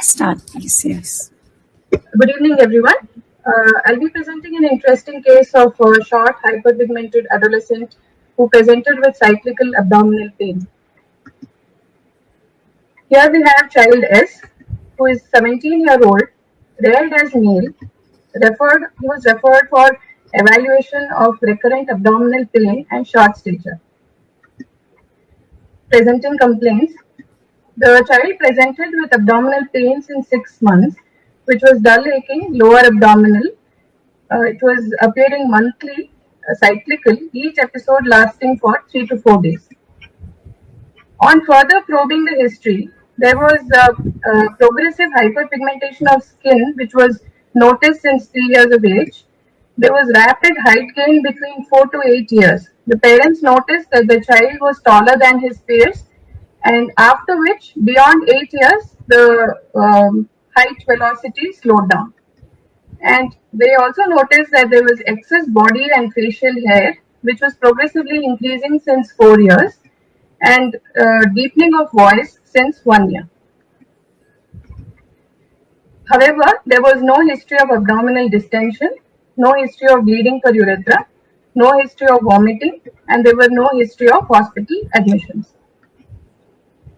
Start, please. Yes. Good evening, everyone. I'll be presenting an interesting case of a short, hyperpigmented adolescent who presented with cyclical abdominal pain. Here we have child S, who is 17-year-old, reared as male. He was referred for evaluation of recurrent abdominal pain and short stature. Presenting complaints. The child presented with abdominal pains in 6 months, which was dull aching, lower abdominal. It was appearing monthly, cyclical, each episode lasting for 3 to 4 days. On further probing the history, there was progressive hyperpigmentation of skin, which was noticed since 3 years of age. There was rapid height gain between 4 to 8 years. The parents noticed that the child was taller than his peers, and after which, beyond 8 years, the height velocity slowed down. And they also noticed that there was excess body and facial hair, which was progressively increasing since 4 years, and deepening of voice since 1 year. However, there was no history of abdominal distension, no history of bleeding per urethra, no history of vomiting, and there were no history of hospital admissions.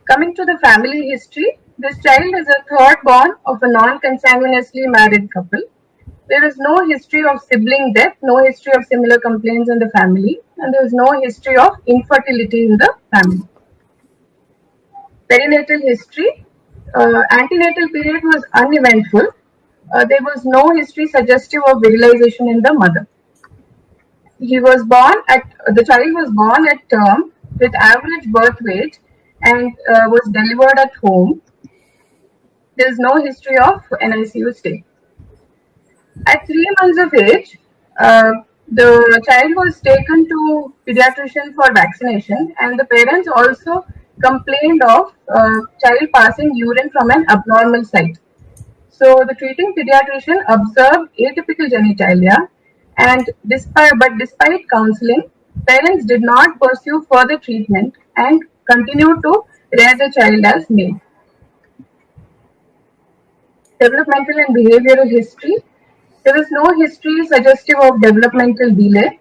Coming to the family history, this child is a third born of a non-consanguineously married couple. There is no history of sibling death, no history of similar complaints in the family, and there is no history of infertility in the family. Perinatal history. Antenatal period was uneventful. There was no history suggestive of virilization in the mother. The child was born at term with average birth weight and was delivered at home. There is no history of NICU stay. At 3 months of age, the child was taken to pediatrician for vaccination, and the parents also complained of child passing urine from an abnormal site. So the treating pediatrician observed atypical genitalia, and despite counseling, parents did not pursue further treatment and continued to rear the child as male. Developmental and behavioral history. There is no history suggestive of developmental delay.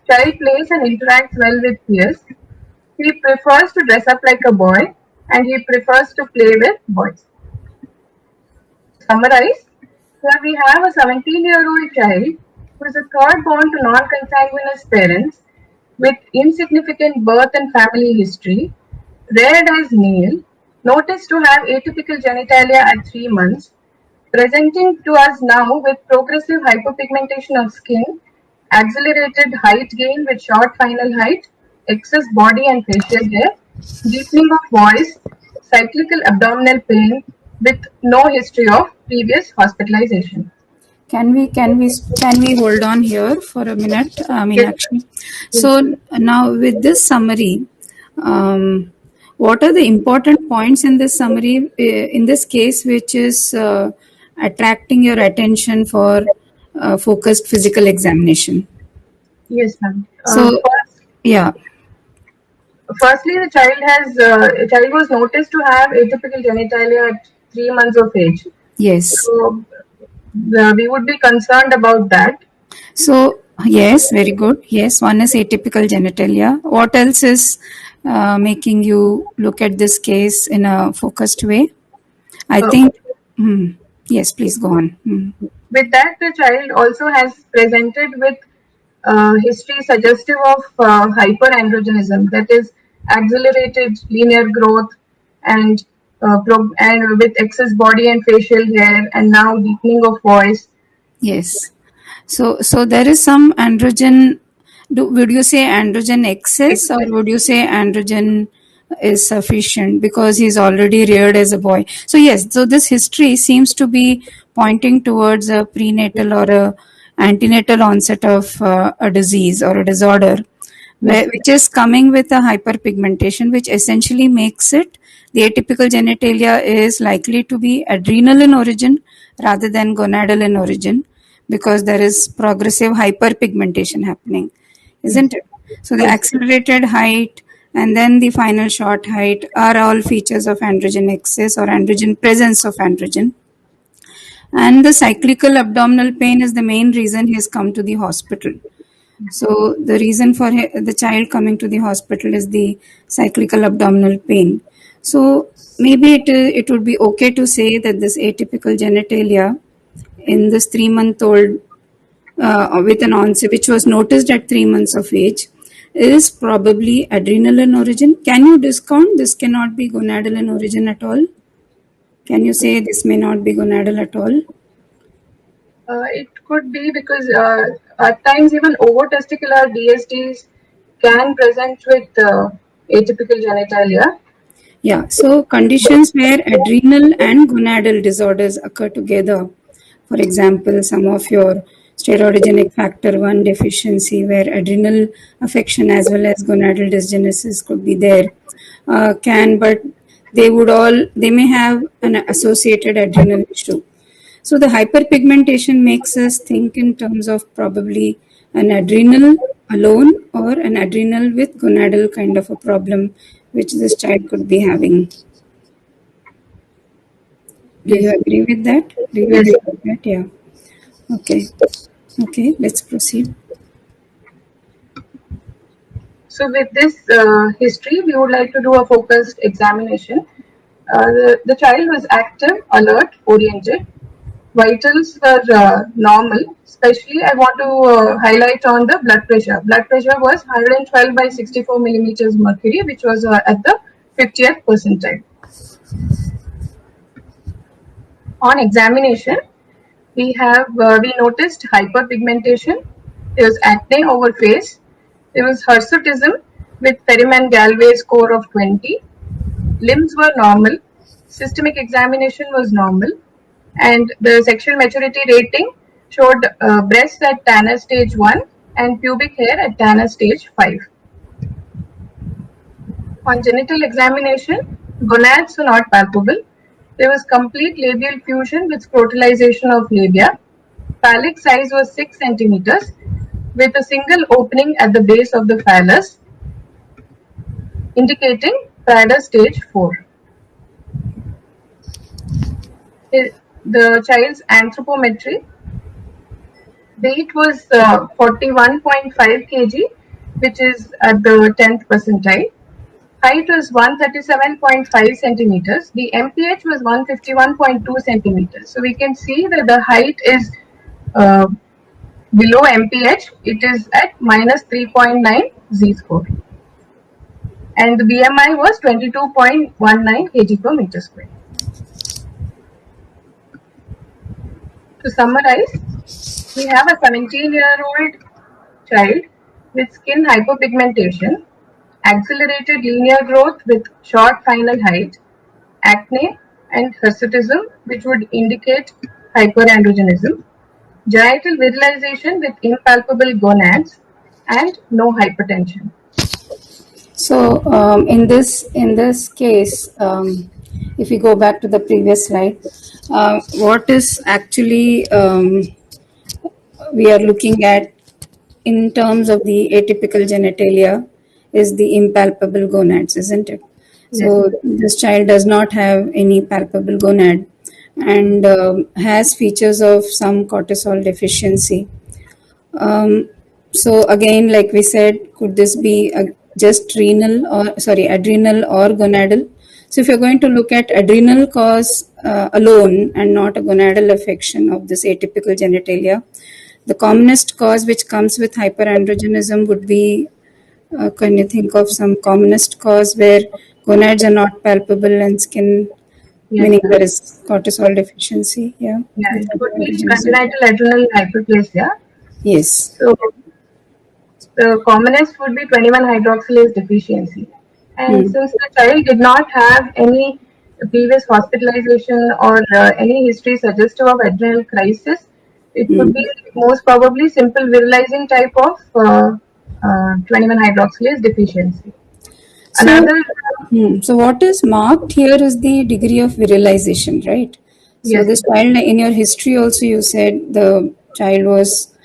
Child plays and interacts well with peers. He prefers to dress up like a boy, and he prefers to play with boys. To summarize, here we have a 17-year-old child who is a third born to non-consanguineous parents with insignificant birth and family history, reared as male, noticed to have atypical genitalia at 3 months, presenting to us now with progressive hyperpigmentation of skin, accelerated height gain with short final height, excess body and facial hair, deepening of voice, cyclical abdominal pain with no history of previous hospitalization. Can we hold on here for a minute, Meenakshi? So now with this summary, what are the important points in this summary, in this case, which is attracting your attention for focused physical examination? Yes, ma'am. Yeah. Firstly, the child was noticed to have atypical genitalia at 3 months of age. Yes. So we would be concerned about that. So yes, very good. Yes, one is atypical genitalia. What else is making you look at this case in a focused way? I think. Yes, please go on. With that, the child also has presented with history suggestive of hyperandrogenism, that is, accelerated linear growth and with excess body and facial hair, and now deepening of voice. Yes. So there is some androgen. Would you say androgen excess, or would you say androgen is sufficient because he's already reared as a boy? So yes, so this history seems to be pointing towards a prenatal or a antenatal onset of a disease or a disorder, which is coming with a hyperpigmentation, which essentially makes it the atypical genitalia is likely to be adrenal in origin rather than gonadal in origin, because there is progressive hyperpigmentation happening, isn't it? So the accelerated height, and then the final short height are all features of androgen excess or androgen presence of androgen. And the cyclical abdominal pain is the main reason he has come to the hospital. So the reason for the child coming to the hospital is the cyclical abdominal pain. So maybe it would be okay to say that this atypical genitalia in this 3-month-old with an onset, which was noticed at 3 months of age, is probably adrenal in origin. Can you discount this cannot be gonadal in origin at all? Can you say this may not be gonadal at all? It could be because at times even ovotesticular DSTs can present with atypical genitalia. Yeah, so conditions where adrenal and gonadal disorders occur together, for example, some of your steroidogenic factor 1 deficiency where adrenal affection as well as gonadal dysgenesis could be there, but they may have an associated adrenal issue. So the hyperpigmentation makes us think in terms of probably an adrenal alone or an adrenal with gonadal kind of a problem which this child could be having. Do you agree with that? Do you Yes. agree with that? Yeah. Okay. Okay, let's proceed. So with this history, we would like to do a focused examination. The child was active, alert, oriented. Vitals were normal. Especially, I want to highlight on the blood pressure. Blood pressure was 112 by 64 millimeters mercury, which was at the 50th percentile. On examination, we noticed hyperpigmentation. There was acne over face. There was hirsutism with Ferryman-Galway score of 20. Limbs were normal. Systemic examination was normal. And the sexual maturity rating showed breasts at Tanner stage 1 and pubic hair at Tanner stage 5. On genital examination, gonads were not palpable. There was complete labial fusion with scrotalization of labia. Phallic size was 6 centimeters with a single opening at the base of the phallus, indicating Prader stage 4. The child's anthropometry weight was 41.5 kg, which is at the 10th percentile. Height was 137.5 centimeters. The MPH was 151.2 centimeters. So we can see that the height is below MPH. It is at minus 3.9 Z-score. And the BMI was 22.19 kg per meter square. To summarize, we have a 17-year-old child with skin hyperpigmentation, accelerated linear growth with short final height, acne and hirsutism, which would indicate hyperandrogenism, genital virilization with impalpable gonads, and no hypertension. So in this case, if we go back to the previous slide, what is actually we are looking at in terms of the atypical genitalia is the impalpable gonads, isn't it? So this child does not have any palpable gonad and has features of some cortisol deficiency. So again, like we said, could this be just adrenal or gonadal? So if you're going to look at adrenal cause alone and not a gonadal affection of this atypical genitalia, the commonest cause which comes with hyperandrogenism would be, can you think of some commonest cause where gonads are not palpable and skin, meaning there is cortisol deficiency? Yeah. It could be congenital adrenal hyperplasia. Yes. So the commonest would be 21 hydroxylase deficiency. And since the child did not have any previous hospitalization or any history suggestive of adrenal crisis, it would be most probably simple virilizing type of 21 hydroxylase deficiency. So what is marked here is the degree of virilization, right? So this child, in your history also you said the child was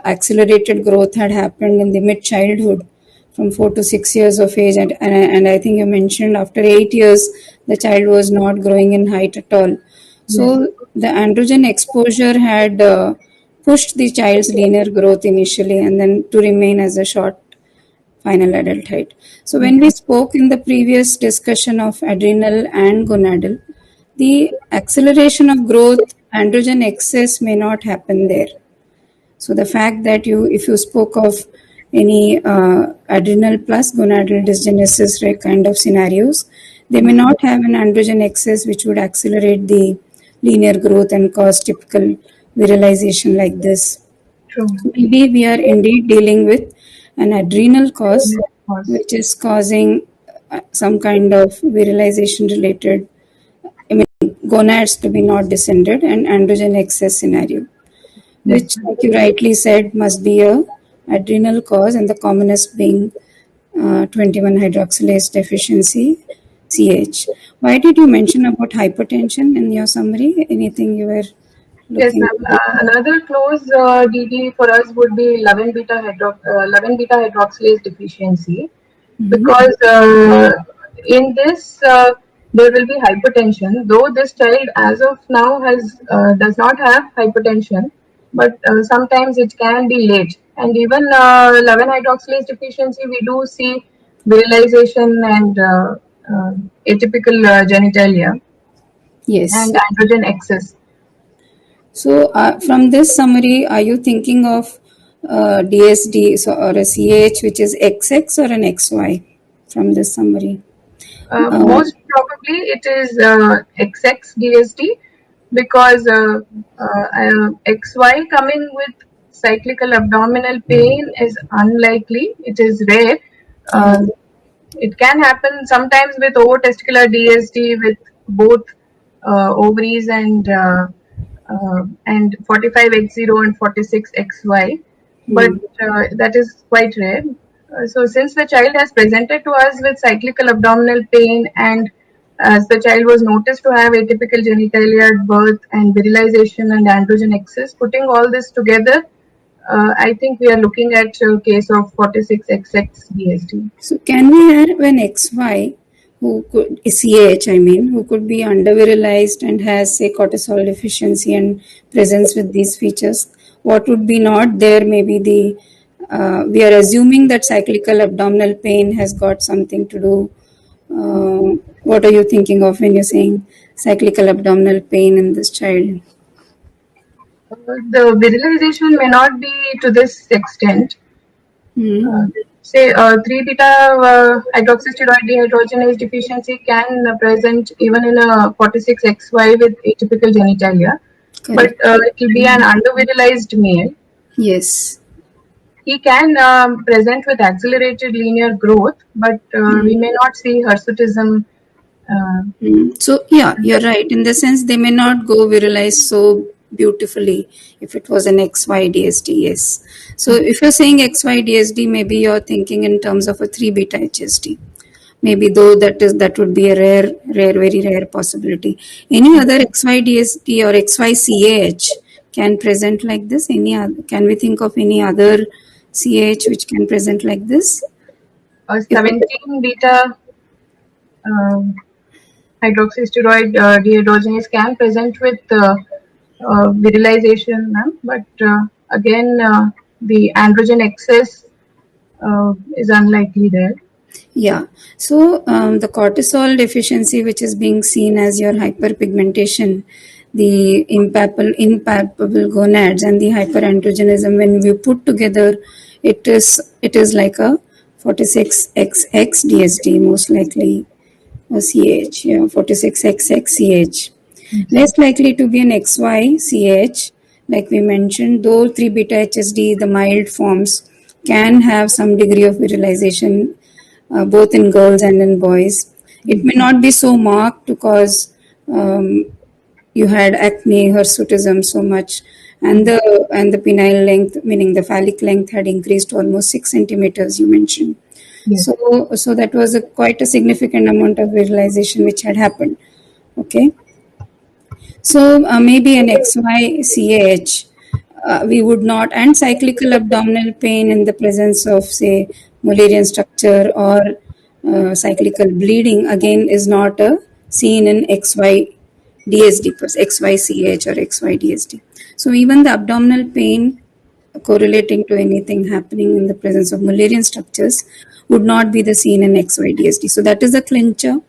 accelerated growth had happened in the mid-childhood. from 4 to 6 years of age, and I think you mentioned after 8 years the child was not growing in height at all. So Yes. the androgen exposure had pushed the child's linear growth initially, and then to remain as a short final adult height. So when we spoke in the previous discussion of adrenal and gonadal, the acceleration of growth, androgen excess may not happen there. So the fact that if you spoke of any adrenal plus gonadal dysgenesis kind of scenarios, they may not have an androgen excess which would accelerate the linear growth and cause typical virilization like this. True. So maybe we are indeed dealing with an adrenal cause Yes, of course. which is causing some kind of virilization related, I mean, gonads to be not descended and androgen excess scenario, Yes. which, like you rightly said, must be a adrenal cause, and the commonest being 21 hydroxylase deficiency, CH. Why did you mention about hypertension in your summary? Anything you were Yes, looking ma'am. at? Another close DD for us would be 11 beta hydroxylase deficiency, because in this there will be hypertension. Though this child, as of now, has does not have hypertension, but sometimes it can be late. And even 11 hydroxylase deficiency, we do see virilization and atypical genitalia Yes. and androgen excess. So, from this summary, are you thinking of DSD or a CH which is XX or an XY from this summary? Most probably it is XX DSD, because XY coming with cyclical abdominal pain is unlikely. It is rare. Uh, it can happen sometimes with over-testicular DSD with both ovaries and 45X0 and 46XY, but that is quite rare. So, since the child has presented to us with cyclical abdominal pain, and as the child was noticed to have atypical genitalia at birth and virilization and androgen excess, putting all this together, I think we are looking at a case of 46XX DSD. So, can we have an XY who could, CH, I mean, who could be undervirilized and has, say, cortisol deficiency and presents with these features? What would be not there? Maybe we are assuming that cyclical abdominal pain has got something to do. What are you thinking of when you're saying cyclical abdominal pain in this child? The virilization may not be to this extent. Say 3 beta hydroxysteroid dehydrogenase deficiency can present even in a 46XY with atypical genitalia, but Correct. it will be an undervirilized male. Yes. He can present with accelerated linear growth, but we may not see hirsutism. So, yeah, you're right. In the sense, they may not go virilize so beautifully if it was an XY-DSD, yes. So, if you're saying XY-DSD, maybe you're thinking in terms of a 3 beta HSD. Maybe though that would be a very rare possibility. Any other XY-DSD or XY-CAH can present like this? Can we think of any other CAH which can present like this? 17 beta hydroxysteroid dehydrogenase can present with virilization, ma'am, but again, the androgen excess is unlikely there. Yeah. So the cortisol deficiency, which is being seen as your hyperpigmentation, the impalpable gonads, and the hyperandrogenism, when we put together, it is like a 46XX DSD, most likely a CH, yeah, 46XX CH. Less likely to be an XY CH, like we mentioned, though 3 beta HSD, the mild forms, can have some degree of virilization both in girls and in boys. It may not be so marked because you had acne, hirsutism so much, and the penile length, meaning the phallic length, had increased to almost 6 centimeters. You mentioned. Yes. So that was quite a significant amount of virilization which had happened. Okay. So maybe an XY-CAH, we would not, and cyclical abdominal pain in the presence of, say, Mullerian structure or cyclical bleeding again is not seen in XY DSD, XYCH or XYDSD. So even the abdominal pain correlating to anything happening in the presence of Mullerian structures would not be the seen in XYDSD. So that is a clincher.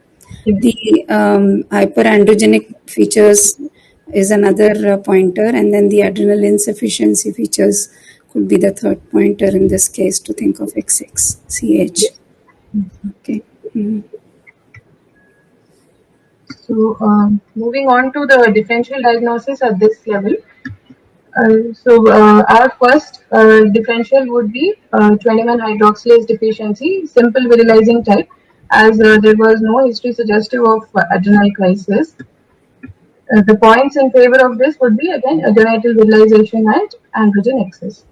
The hyperandrogenic features is another pointer, and then the adrenal insufficiency features could be the third pointer in this case to think of XX-CH. Okay. Mm-hmm. So, moving on to the differential diagnosis at this level. Our first differential would be 21 hydroxylase deficiency, simple virilizing type, as there was no history suggestive of adrenal crisis. The points in favor of this would be again genital virilization and androgen excess.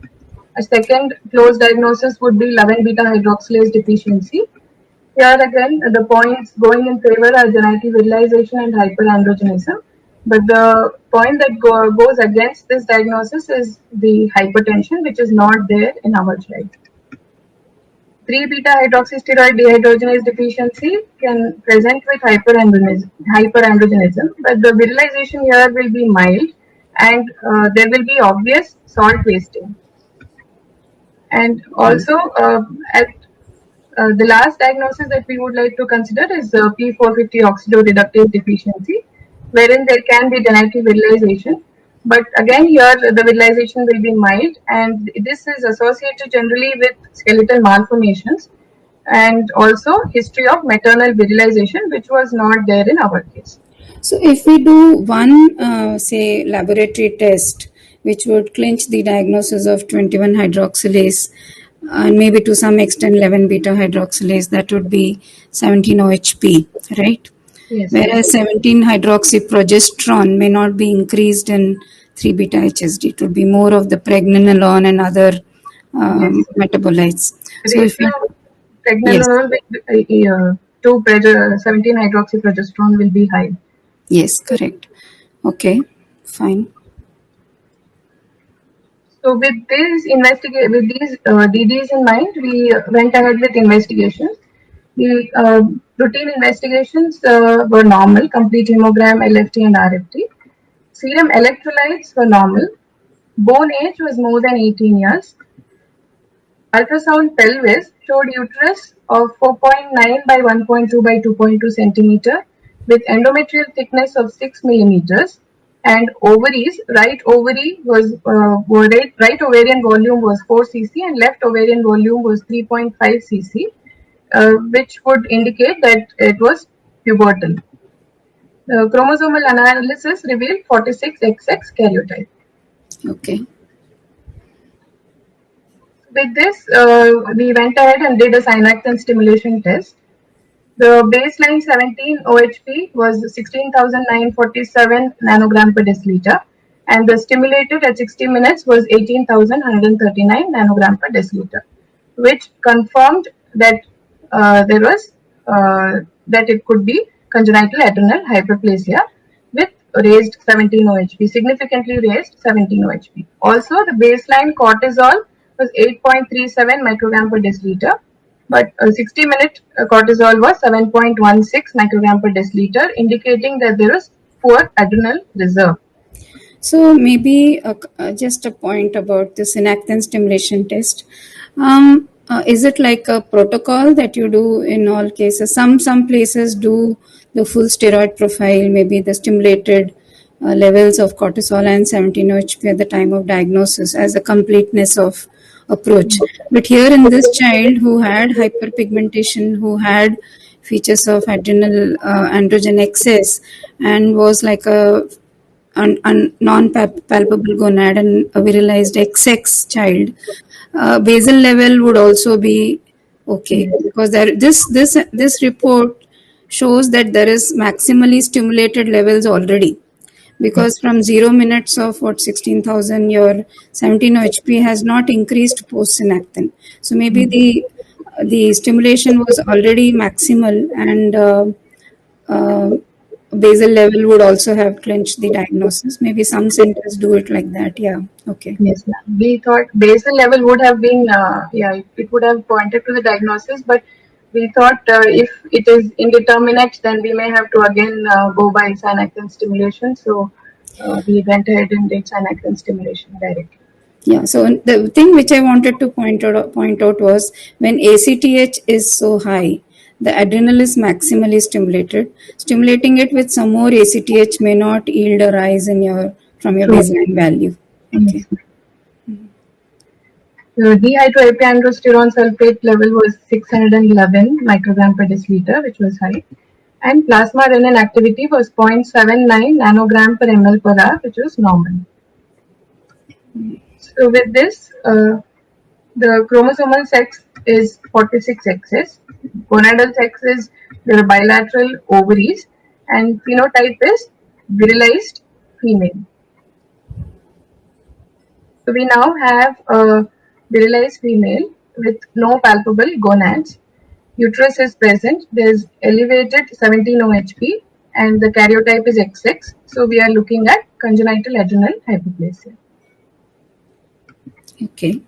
A second close diagnosis would be 11 beta hydroxylase deficiency. Here again, the points going in favor are genital virilization and hyperandrogenism. But the point that goes against this diagnosis is the hypertension, which is not there in our child. 3 beta hydroxysteroid dehydrogenase deficiency can present with hyperandrogenism, but the virilization here will be mild and there will be obvious salt wasting. And also, the last diagnosis that we would like to consider is P450 oxidoreductase deficiency, wherein there can be genital virilization. But again, here the virilization will be mild, and this is associated generally with skeletal malformations and also history of maternal virilization, which was not there in our case. So, if we do one, say, laboratory test, which would clinch the diagnosis of 21 hydroxylase, and maybe to some extent 11 beta hydroxylase, that would be 17-OHP, right? Yes. Whereas 17 hydroxyprogesterone may not be increased in 3 beta HSD. It would be more of the pregnenolone and other metabolites. So if you pregnenolone to 17 hydroxyprogesterone will be high. Yes, correct. Okay, fine. So with these DDs in mind, we went ahead with investigations. The routine investigations were normal: complete hemogram, LFT, and RFT. Serum electrolytes were normal. Bone age was more than 18 years. Ultrasound pelvis showed uterus of 4.9 by 1.2 by 2.2 centimeter with endometrial thickness of 6 millimeters. And ovaries, right ovarian volume was 4 cc and left ovarian volume was 3.5 cc, which would indicate that it was pubertal. The chromosomal analysis revealed 46XX karyotype. Okay. With this, we went ahead and did a synaptin stimulation test. The baseline 17-OHP was 16,947 nanogram per deciliter, and the stimulated at 60 minutes was 18,139 nanogram per deciliter, which confirmed that that it could be congenital adrenal hyperplasia with raised 17-OHP, significantly raised 17-OHP. Also, the baseline cortisol was 8.37 microgram per deciliter. But 60-minute cortisol was 7.16 microgram per deciliter, indicating that there is poor adrenal reserve. So maybe just a point about the synaptin stimulation test. Is it like a protocol that you do in all cases? Some places do the full steroid profile, maybe the stimulated levels of cortisol and 17-OHP at the time of diagnosis as a completeness of approach. But here in this child who had hyperpigmentation, who had features of adrenal androgen excess and was like a non-palpable gonad and a virilized XX child, basal level would also be okay, because this report shows that there is maximally stimulated levels already. Because from 0 minutes of 16,000, your 17-OHP has not increased post-synaptin. So maybe the stimulation was already maximal, and basal level would also have clinched the diagnosis. Maybe some centers do it like that. Yeah. Okay. Yes, ma'am. We thought basal level would have been, it would have pointed to the diagnosis, but we thought if it is indeterminate, then we may have to again go by synaptic stimulation. So we went ahead and did synaptic stimulation directly. Yeah. So the thing which I wanted to point out was when ACTH is so high, the adrenal is maximally stimulated. Stimulating it with some more ACTH may not yield a rise in your from your True. baseline value. Okay. Yes. The dehydroepiandrosterone sulfate level was 611 microgram per deciliter, which was high, and plasma renin activity was 0.79 nanogram per ml per hour, which was normal. So with this, the chromosomal sex is 46XS, gonadal sex is the bilateral ovaries, and phenotype is virilized female. So we now have a virilized female with no palpable gonads. Uterus is present. There is elevated 17-OHP and the karyotype is XX. So we are looking at congenital adrenal hyperplasia. Okay.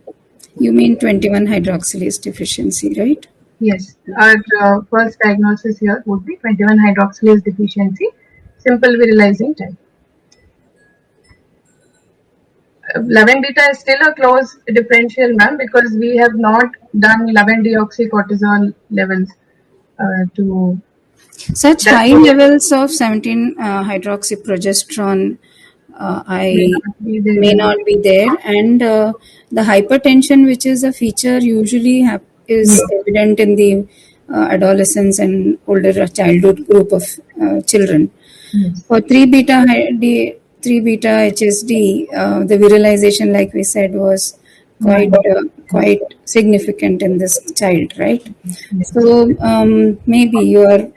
You mean 21 hydroxylase deficiency, right? Yes, our first diagnosis here would be 21 hydroxylase deficiency, simple virilizing type. 11 beta is still a close differential, ma'am, because we have not done 11 deoxycortisol levels to Such high levels of 17 hydroxyprogesterone may not be there, and the hypertension, which is a feature usually is evident in the adolescents and older childhood group of children. Yes. For 3 beta HSD, the virilization, like we said, was quite significant in this child, right? So maybe you are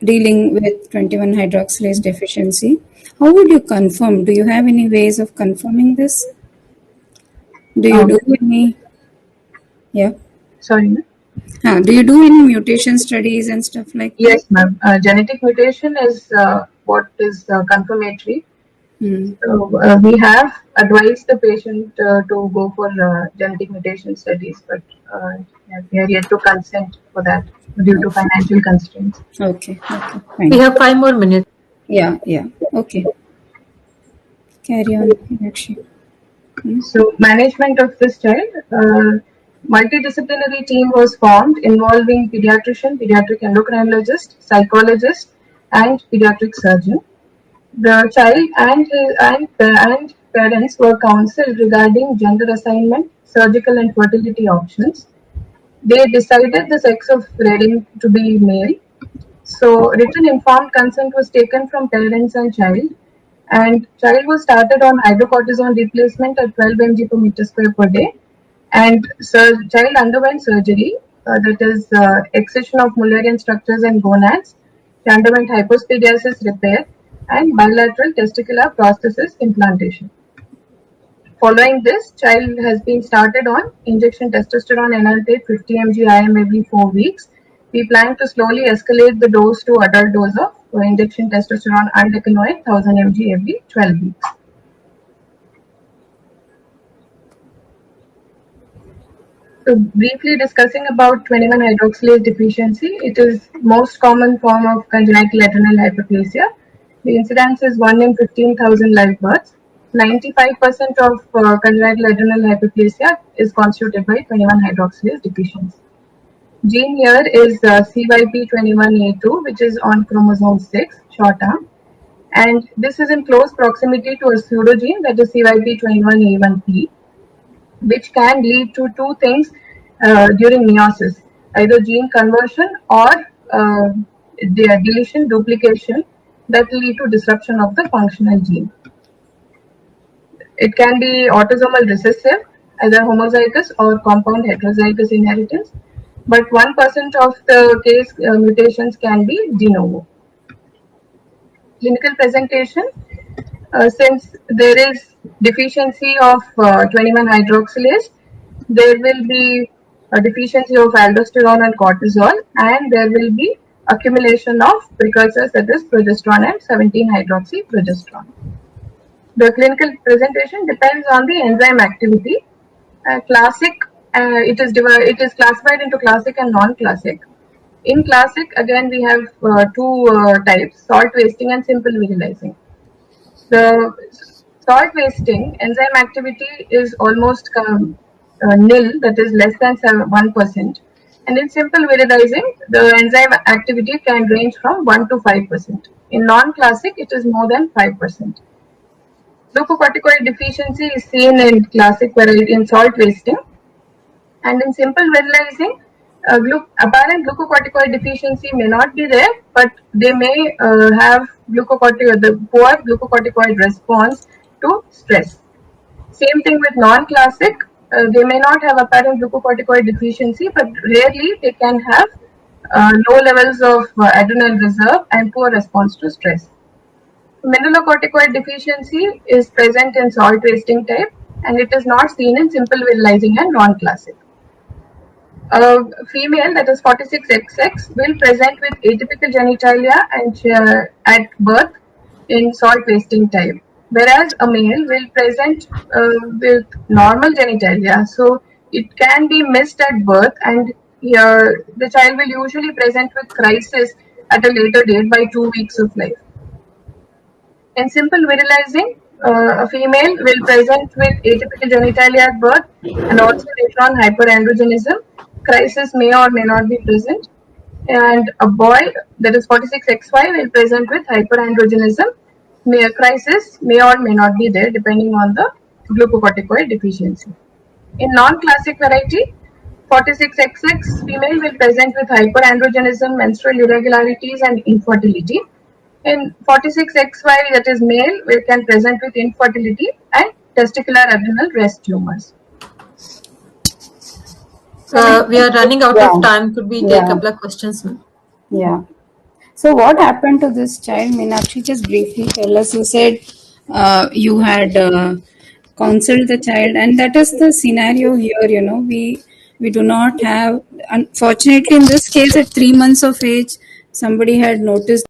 dealing with 21 hydroxylase deficiency. How would you confirm? Do you have any ways of confirming this? Do you do any? Yeah. Sorry, ma'am. Do you do any mutation studies and stuff like that? Yes, ma'am. Genetic mutation is what is confirmatory. So, we have advised the patient to go for genetic mutation studies, but we are yet to consent for that due to financial constraints. Okay. Okay. Fine. We have 5 more minutes. Yeah. Yeah. Okay. Carry on, Meenakshi. So, management of this child, multidisciplinary team was formed involving pediatrician, pediatric endocrinologist, psychologist, and pediatric surgeon. The child and parents were counseled regarding gender assignment, surgical and fertility options. They decided the sex of Redding to be male. So written informed consent was taken from parents and child was started on hydrocortisone replacement at 12 mg per meter square per day, and child underwent surgery, that is excision of Mullerian structures and gonads. She underwent hypospadiasis repair and bilateral testicular prosthesis implantation. Following this, child has been started on injection testosterone enaltate 50 mg IM every 4 weeks. We plan to slowly escalate the dose to adult dose of injection testosterone undecanoate 1000 mg every 12 weeks. So briefly discussing about 21 hydroxylase deficiency, it is most common form of congenital adrenal hyperplasia. The incidence is 1 in 15,000 live births. 95% of congenital adrenal hyperplasia is constituted by 21 hydroxylase deficiency. Gene here is CYP21A2, which is on chromosome 6, short arm. And this is in close proximity to a pseudogene, that is CYP21A1P, which can lead to two things during meiosis, either gene conversion or deletion, duplication, that will lead to disruption of the functional gene. It can be autosomal recessive, either homozygous or compound heterozygous inheritance, but 1% of the case mutations can be de novo. Clinical presentation, since there is deficiency of 21 hydroxylase, there will be a deficiency of aldosterone and cortisol, and there will be accumulation of precursors, that is progesterone and 17-hydroxyprogesterone. The clinical presentation depends on the enzyme activity. Classic, it is classified into classic and non-classic. In classic, again, we have two types: salt wasting and simple virilizing. The salt wasting enzyme activity is almost nil, that is less than 1%. And in simple virilizing, the enzyme activity can range from 1 to 5%. In non-classic, it is more than 5%. Glucocorticoid deficiency is seen in classic variety in salt wasting, and in simple virilizing, apparent glucocorticoid deficiency may not be there, but they may have the poor glucocorticoid response to stress. Same thing with non-classic. They may not have apparent glucocorticoid deficiency, but rarely they can have low levels of adrenal reserve and poor response to stress. Mineralocorticoid deficiency is present in salt wasting type, and it is not seen in simple virilizing and non-classic. A female, that is 46XX, will present with atypical genitalia and at birth in salt wasting type, whereas a male will present with normal genitalia. So it can be missed at birth, and the child will usually present with crisis at a later date by 2 weeks of life. In simple virilizing, a female will present with atypical genitalia at birth and also later on hyperandrogenism. Crisis may or may not be present. And a boy, that is 46XY, will present with hyperandrogenism. Crisis may or may not be there depending on the glucocorticoid deficiency. In non-classic variety, 46XX female will present with hyperandrogenism, menstrual irregularities and infertility. In 46XY, that is male, we can present with infertility and testicular adrenal rest tumors. We are running out of time. Could we take a couple of questions? Yeah. So what happened to this child, Meenakshi? Just briefly tell us. You said you had counseled the child, and that is the scenario here. You know, we do not have. Unfortunately, in this case, at 3 months of age, somebody had noticed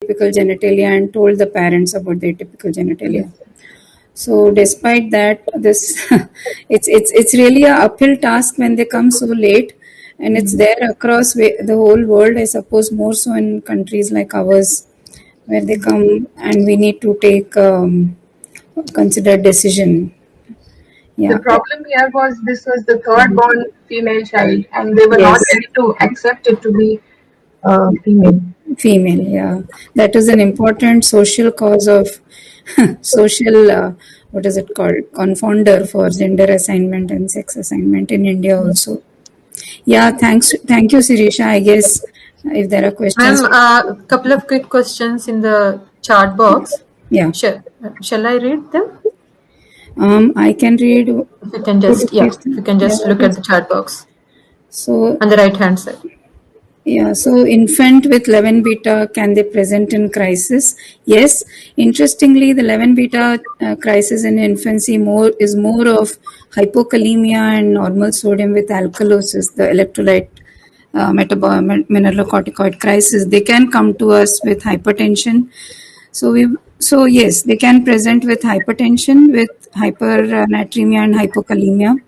typical genitalia and told the parents about their typical genitalia. So despite that, this it's really a uphill task when they come so late, and it's there across the whole world. I suppose more so in countries like ours, where they come and we need to take considered decision. Yeah. The problem here was this was the third born female child, and they were not ready to accept it to be female. Female, yeah. That is an important social cause of social, what is it called? Confounder for gender assignment and sex assignment in India also. Yeah, thank you, Sirisha. I guess if there are questions. A couple of quick questions in the chat box. Yeah. Sure. Shall I read them? I can read. You can just look at the chat box. So on the right hand side. Yeah, so infant with 11 beta, can they present in crisis? Yes. Interestingly, the 11 beta crisis in infancy is more of hypokalemia and normal sodium with alkalosis, the electrolyte mineralocorticoid crisis. They can come to us with hypertension. So yes, they can present with hypertension, with hypernatremia and hypokalemia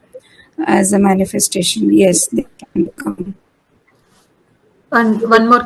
as a manifestation. Yes, they can come. And one more